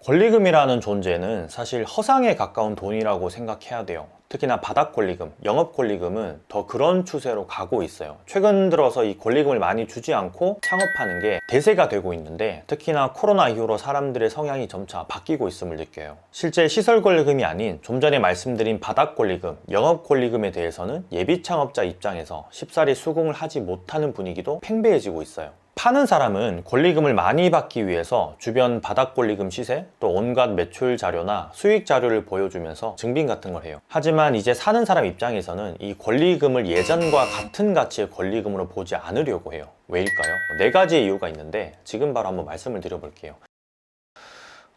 권리금이라는 존재는 사실 허상에 가까운 돈이라고 생각해야 돼요. 특히나 바닥 권리금, 영업 권리금은 더 그런 추세로 가고 있어요. 최근 들어서 이 권리금을 많이 주지 않고 창업하는 게 대세가 되고 있는데, 특히나 코로나 이후로 사람들의 성향이 점차 바뀌고 있음을 느껴요. 실제 시설 권리금이 아닌 좀 전에 말씀드린 바닥 권리금, 영업 권리금에 대해서는 예비 창업자 입장에서 쉽사리 수긍을 하지 못하는 분위기도 팽배해지고 있어요. 파는 사람은 권리금을 많이 받기 위해서 주변 바닥 권리금 시세, 또 온갖 매출 자료나 수익 자료를 보여주면서 증빙 같은 걸 해요. 하지만 이제 사는 사람 입장에서는 이 권리금을 예전과 같은 가치의 권리금으로 보지 않으려고 해요. 왜일까요? 네 가지 이유가 있는데 지금 바로 한번 말씀을 드려볼게요.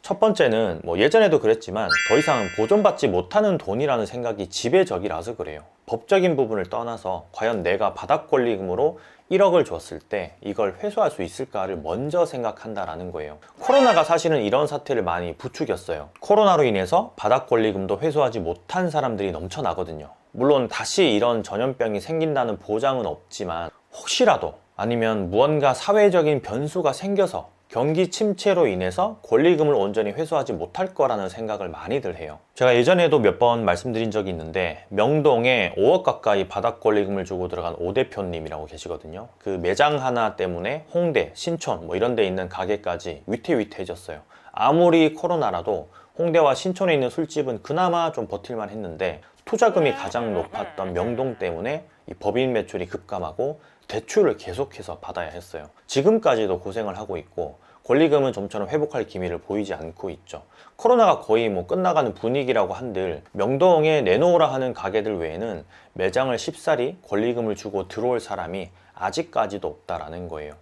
첫 번째는 예전에도 그랬지만 더 이상 보존받지 못하는 돈이라는 생각이 지배적이라서 그래요. 법적인 부분을 떠나서 과연 내가 바닥 권리금으로 1억을 줬을 때 이걸 회수할 수 있을까를 먼저 생각한다라는 거예요. 코로나가 사실은 이런 사태를 많이 부추겼어요. 코로나로 인해서 바닥 권리금도 회수하지 못한 사람들이 넘쳐나거든요. 물론 다시 이런 전염병이 생긴다는 보장은 없지만 혹시라도, 아니면 무언가 사회적인 변수가 생겨서 경기 침체로 인해서 권리금을 온전히 회수하지 못할 거라는 생각을 많이들 해요. 제가 예전에도 몇 번 말씀드린 적이 있는데, 명동에 5억 가까이 바닥 권리금을 주고 들어간 오 대표님이라고 계시거든요. 그 매장 하나 때문에 홍대, 신촌 이런 데 있는 가게까지 위태위태해졌어요. 아무리 코로나라도 홍대와 신촌에 있는 술집은 그나마 좀 버틸만 했는데, 투자금이 가장 높았던 명동 때문에 이 법인 매출이 급감하고 대출을 계속해서 받아야 했어요. 지금까지도 고생을 하고 있고 권리금은 좀처럼 회복할 기미를 보이지 않고 있죠. 코로나가 거의 끝나가는 분위기라고 한들 명동에 내놓으라 하는 가게들 외에는 매장을 쉽사리 권리금을 주고 들어올 사람이 아직까지도 없다라는 거예요.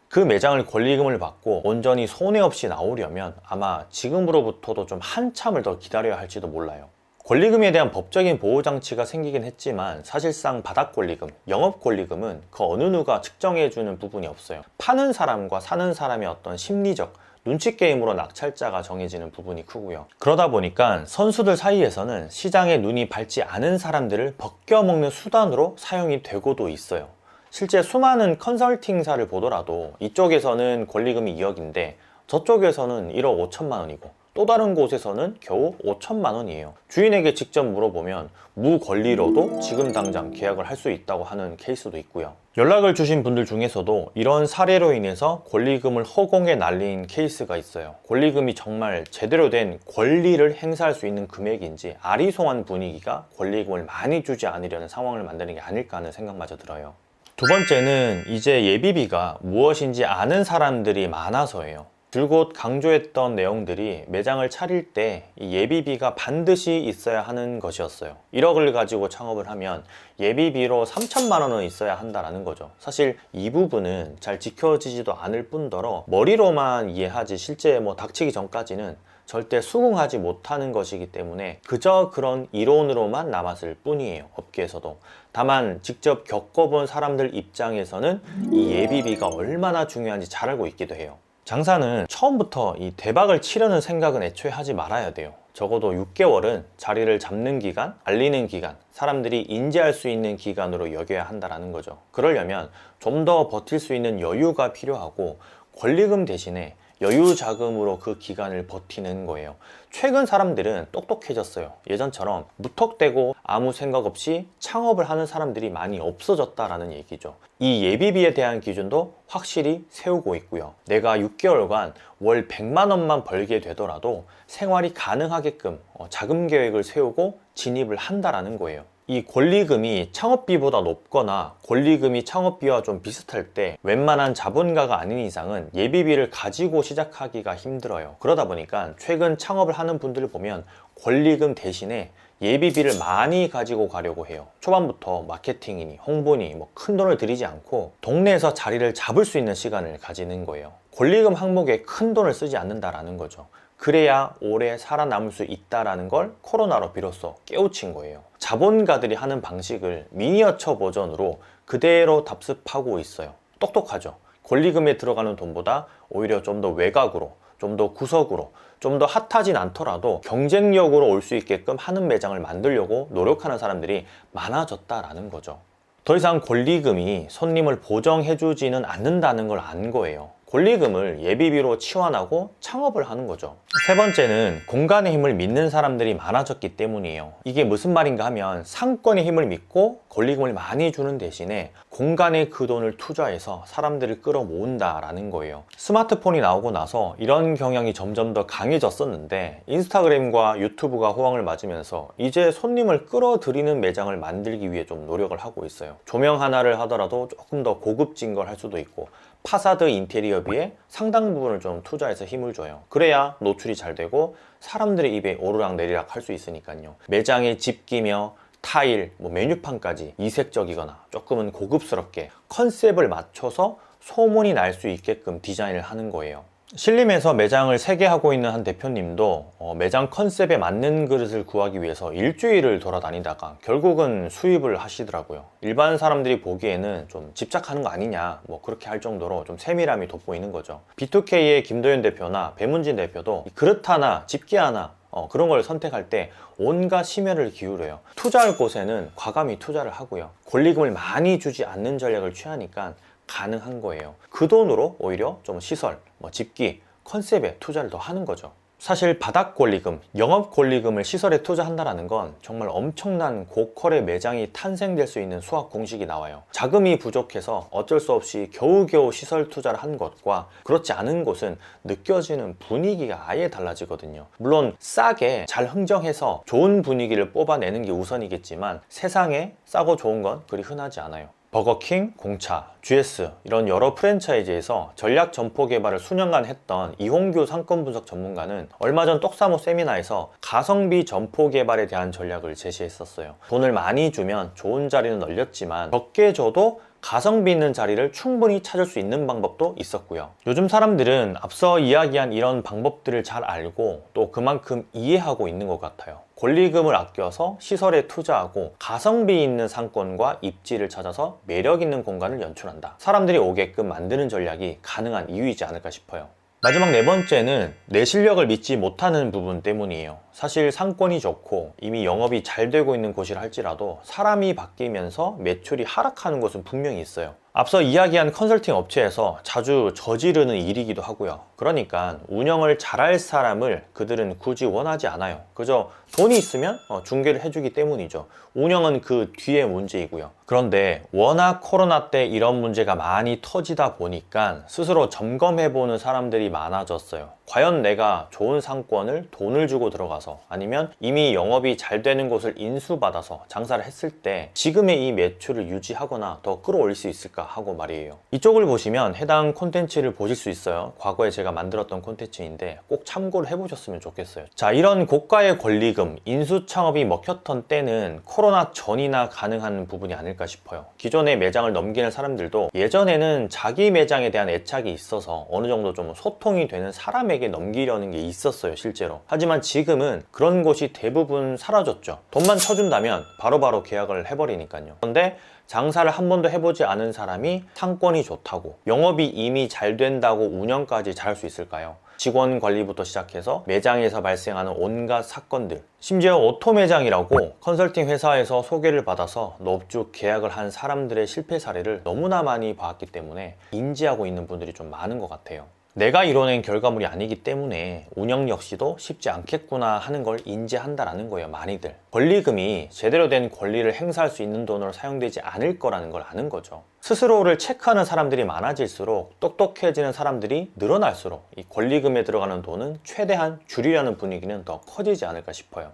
그 매장을 권리금을 받고 온전히 손해 없이 나오려면 아마 지금으로부터도 좀 한참을 더 기다려야 할지도 몰라요. 권리금에 대한 법적인 보호장치가 생기긴 했지만 사실상 바닥 권리금, 영업 권리금은 그 어느 누가 측정해주는 부분이 없어요. 파는 사람과 사는 사람의 어떤 심리적, 눈치 게임으로 낙찰자가 정해지는 부분이 크고요. 그러다 보니까 선수들 사이에서는 시장에 눈이 밝지 않은 사람들을 벗겨먹는 수단으로 사용이 되고도 있어요. 실제 수많은 컨설팅사를 보더라도 이쪽에서는 권리금이 2억인데 저쪽에서는 1억 5천만 원이고 또 다른 곳에서는 겨우 5천만 원이에요. 주인에게 직접 물어보면 무권리로도 지금 당장 계약을 할 수 있다고 하는 케이스도 있고요. 연락을 주신 분들 중에서도 이런 사례로 인해서 권리금을 허공에 날린 케이스가 있어요. 권리금이 정말 제대로 된 권리를 행사할 수 있는 금액인지 아리송한 분위기가 권리금을 많이 주지 않으려는 상황을 만드는 게 아닐까 하는 생각마저 들어요. 두 번째는 이제 예비비가 무엇인지 아는 사람들이 많아서예요. 줄곧 강조했던 내용들이 매장을 차릴 때 이 예비비가 반드시 있어야 하는 것이었어요. 1억을 가지고 창업을 하면 예비비로 3천만 원은 있어야 한다는 거죠. 사실 이 부분은 잘 지켜지지도 않을 뿐더러 머리로만 이해하지 실제 닥치기 전까지는 절대 수긍하지 못하는 것이기 때문에 그저 그런 이론으로만 남았을 뿐이에요. 업계에서도. 다만 직접 겪어본 사람들 입장에서는 이 예비비가 얼마나 중요한지 잘 알고 있기도 해요. 장사는 처음부터 이 대박을 치려는 생각은 애초에 하지 말아야 돼요. 적어도 6개월은 자리를 잡는 기간, 알리는 기간, 사람들이 인지할 수 있는 기간으로 여겨야 한다는 거죠. 그러려면 좀 더 버틸 수 있는 여유가 필요하고 권리금 대신에 여유 자금으로 그 기간을 버티는 거예요. 최근 사람들은 똑똑해졌어요. 예전처럼 무턱대고 아무 생각 없이 창업을 하는 사람들이 많이 없어졌다라는 얘기죠. 이 예비비에 대한 기준도 확실히 세우고 있고요. 내가 6개월간 월 100만 원만 벌게 되더라도 생활이 가능하게끔 자금 계획을 세우고 진입을 한다라는 거예요. 이 권리금이 창업비보다 높거나 권리금이 창업비와 좀 비슷할 때 웬만한 자본가가 아닌 이상은 예비비를 가지고 시작하기가 힘들어요. 그러다 보니까 최근 창업을 하는 분들을 보면 권리금 대신에 예비비를 많이 가지고 가려고 해요. 초반부터 마케팅이니 홍보니 큰 돈을 들이지 않고 동네에서 자리를 잡을 수 있는 시간을 가지는 거예요. 권리금 항목에 큰 돈을 쓰지 않는다라는 거죠. 그래야 오래 살아남을 수 있다는 걸 코로나로 비로소 깨우친 거예요. 자본가들이 하는 방식을 미니어처 버전으로 그대로 답습하고 있어요. 똑똑하죠. 권리금에 들어가는 돈보다 오히려 좀 더 외곽으로, 좀 더 구석으로, 좀 더 핫하진 않더라도 경쟁력으로 올 수 있게끔 하는 매장을 만들려고 노력하는 사람들이 많아졌다라는 거죠. 더 이상 권리금이 손님을 보정해주지는 않는다는 걸 안 거예요. 권리금을 예비비로 치환하고 창업을 하는 거죠. 세 번째는 공간의 힘을 믿는 사람들이 많아졌기 때문이에요. 이게 무슨 말인가 하면 상권의 힘을 믿고 권리금을 많이 주는 대신에 공간에 그 돈을 투자해서 사람들을 끌어모은다라는 거예요. 스마트폰이 나오고 나서 이런 경향이 점점 더 강해졌었는데 인스타그램과 유튜브가 호황을 맞으면서 이제 손님을 끌어들이는 매장을 만들기 위해 좀 노력을 하고 있어요. 조명 하나를 하더라도 조금 더 고급진 걸 할 수도 있고 파사드 인테리어비에 상당 부분을 좀 투자해서 힘을 줘요. 그래야 노출이 잘 되고 사람들의 입에 오르락내리락 할 수 있으니까요. 매장에 집기며 타일, 메뉴판까지 이색적이거나 조금은 고급스럽게 컨셉을 맞춰서 소문이 날 수 있게끔 디자인을 하는 거예요. 신림에서 매장을 3개 하고 있는 한 대표님도 매장 컨셉에 맞는 그릇을 구하기 위해서 일주일을 돌아다니다가 결국은 수입을 하시더라고요. 일반 사람들이 보기에는 좀 집착하는 거 아니냐 그렇게 할 정도로 좀 세밀함이 돋보이는 거죠. B2K의 김도현 대표나 배문진 대표도 그릇 하나, 집기 하나 그런 걸 선택할 때 온갖 심혈을 기울여요. 투자할 곳에는 과감히 투자를 하고요. 권리금을 많이 주지 않는 전략을 취하니까 가능한 거예요. 그 돈으로 오히려 좀 시설, 집기, 컨셉에 투자를 더 하는 거죠. 사실 바닥 권리금, 영업 권리금을 시설에 투자한다는 건 정말 엄청난 고퀄의 매장이 탄생될 수 있는 수학 공식이 나와요. 자금이 부족해서 어쩔 수 없이 겨우겨우 시설 투자를 한 것과 그렇지 않은 곳은 느껴지는 분위기가 아예 달라지거든요. 물론 싸게 잘 흥정해서 좋은 분위기를 뽑아내는 게 우선이겠지만 세상에 싸고 좋은 건 그리 흔하지 않아요. 버거킹, 공차, GS 이런 여러 프랜차이즈에서 전략 점포 개발을 수년간 했던 이홍규 상권 분석 전문가는 얼마 전 똑사모 세미나에서 가성비 점포 개발에 대한 전략을 제시했었어요. 돈을 많이 주면 좋은 자리는 널렸지만 적게 줘도 가성비 있는 자리를 충분히 찾을 수 있는 방법도 있었고요. 요즘 사람들은 앞서 이야기한 이런 방법들을 잘 알고 또 그만큼 이해하고 있는 것 같아요. 권리금을 아껴서 시설에 투자하고 가성비 있는 상권과 입지를 찾아서 매력 있는 공간을 연출한다. 사람들이 오게끔 만드는 전략이 가능한 이유이지 않을까 싶어요. 마지막 네 번째는 내 실력을 믿지 못하는 부분 때문이에요. 사실 상권이 좋고 이미 영업이 잘 되고 있는 곳이라 할지라도 사람이 바뀌면서 매출이 하락하는 곳은 분명히 있어요. 앞서 이야기한 컨설팅 업체에서 자주 저지르는 일이기도 하고요. 그러니까 운영을 잘할 사람을 그들은 굳이 원하지 않아요. 그저 돈이 있으면 중개를 해주기 때문이죠. 운영은 그 뒤에 문제이고요. 그런데 워낙 코로나 때 이런 문제가 많이 터지다 보니까 스스로 점검해보는 사람들이 많아졌어요. 과연 내가 좋은 상권을 돈을 주고 들어가서 아니면 이미 영업이 잘 되는 곳을 인수받아서 장사를 했을 때 지금의 이 매출을 유지하거나 더 끌어올릴 수 있을까 하고 말이에요. 이쪽을 보시면 해당 콘텐츠를 보실 수 있어요. 과거에 제가 만들었던 콘텐츠인데 꼭 참고를 해보셨으면 좋겠어요. 자, 이런 고가의 권리금, 인수 창업이 먹혔던 때는 코로나 전이나 가능한 부분이 아닐까 싶어요. 기존의 매장을 넘기는 사람들도 예전에는 자기 매장에 대한 애착이 있어서 어느 정도 좀 소통이 되는 사람에게 넘기려는 게 있었어요, 실제로. 하지만 지금은 그런 곳이 대부분 사라졌죠. 돈만 쳐준다면 바로바로 계약을 해버리니까요. 그런데 장사를 한 번도 해보지 않은 사람이 상권이 좋다고, 영업이 이미 잘 된다고 운영까지 잘할 수 있을까요? 직원 관리부터 시작해서 매장에서 발생하는 온갖 사건들, 심지어 오토 매장이라고 컨설팅 회사에서 소개를 받아서 넙죽 계약을 한 사람들의 실패 사례를 너무나 많이 봤기 때문에 인지하고 있는 분들이 좀 많은 것 같아요. 내가 이뤄낸 결과물이 아니기 때문에 운영 역시도 쉽지 않겠구나 하는 걸 인지한다라는 거예요, 많이들. 권리금이 제대로 된 권리를 행사할 수 있는 돈으로 사용되지 않을 거라는 걸 아는 거죠. 스스로를 체크하는 사람들이 많아질수록 똑똑해지는 사람들이 늘어날수록 이 권리금에 들어가는 돈은 최대한 줄이려는 분위기는 더 커지지 않을까 싶어요.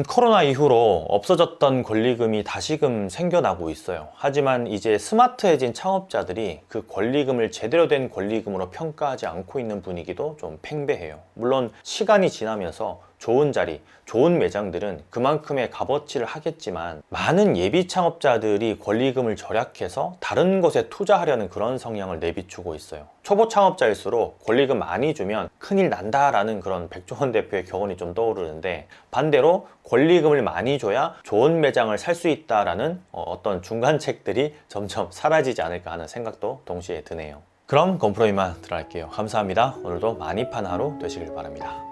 코로나 이후로 없어졌던 권리금이 다시금 생겨나고 있어요. 하지만 이제 스마트해진 창업자들이 그 권리금을 제대로 된 권리금으로 평가하지 않고 있는 분위기도 좀 팽배해요. 물론 시간이 지나면서 좋은 자리, 좋은 매장들은 그만큼의 값어치를 하겠지만 많은 예비 창업자들이 권리금을 절약해서 다른 곳에 투자하려는 그런 성향을 내비추고 있어요. 초보 창업자일수록 권리금 많이 주면 큰일 난다라는 그런 백종원 대표의 교훈이 좀 떠오르는데, 반대로 권리금을 많이 줘야 좋은 매장을 살 수 있다라는 어떤 중간책들이 점점 사라지지 않을까 하는 생각도 동시에 드네요. 그럼 건프로이만 들어갈게요. 감사합니다. 오늘도 많이 판 하루 되시길 바랍니다.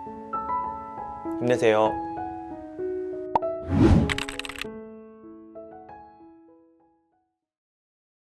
힘내세요.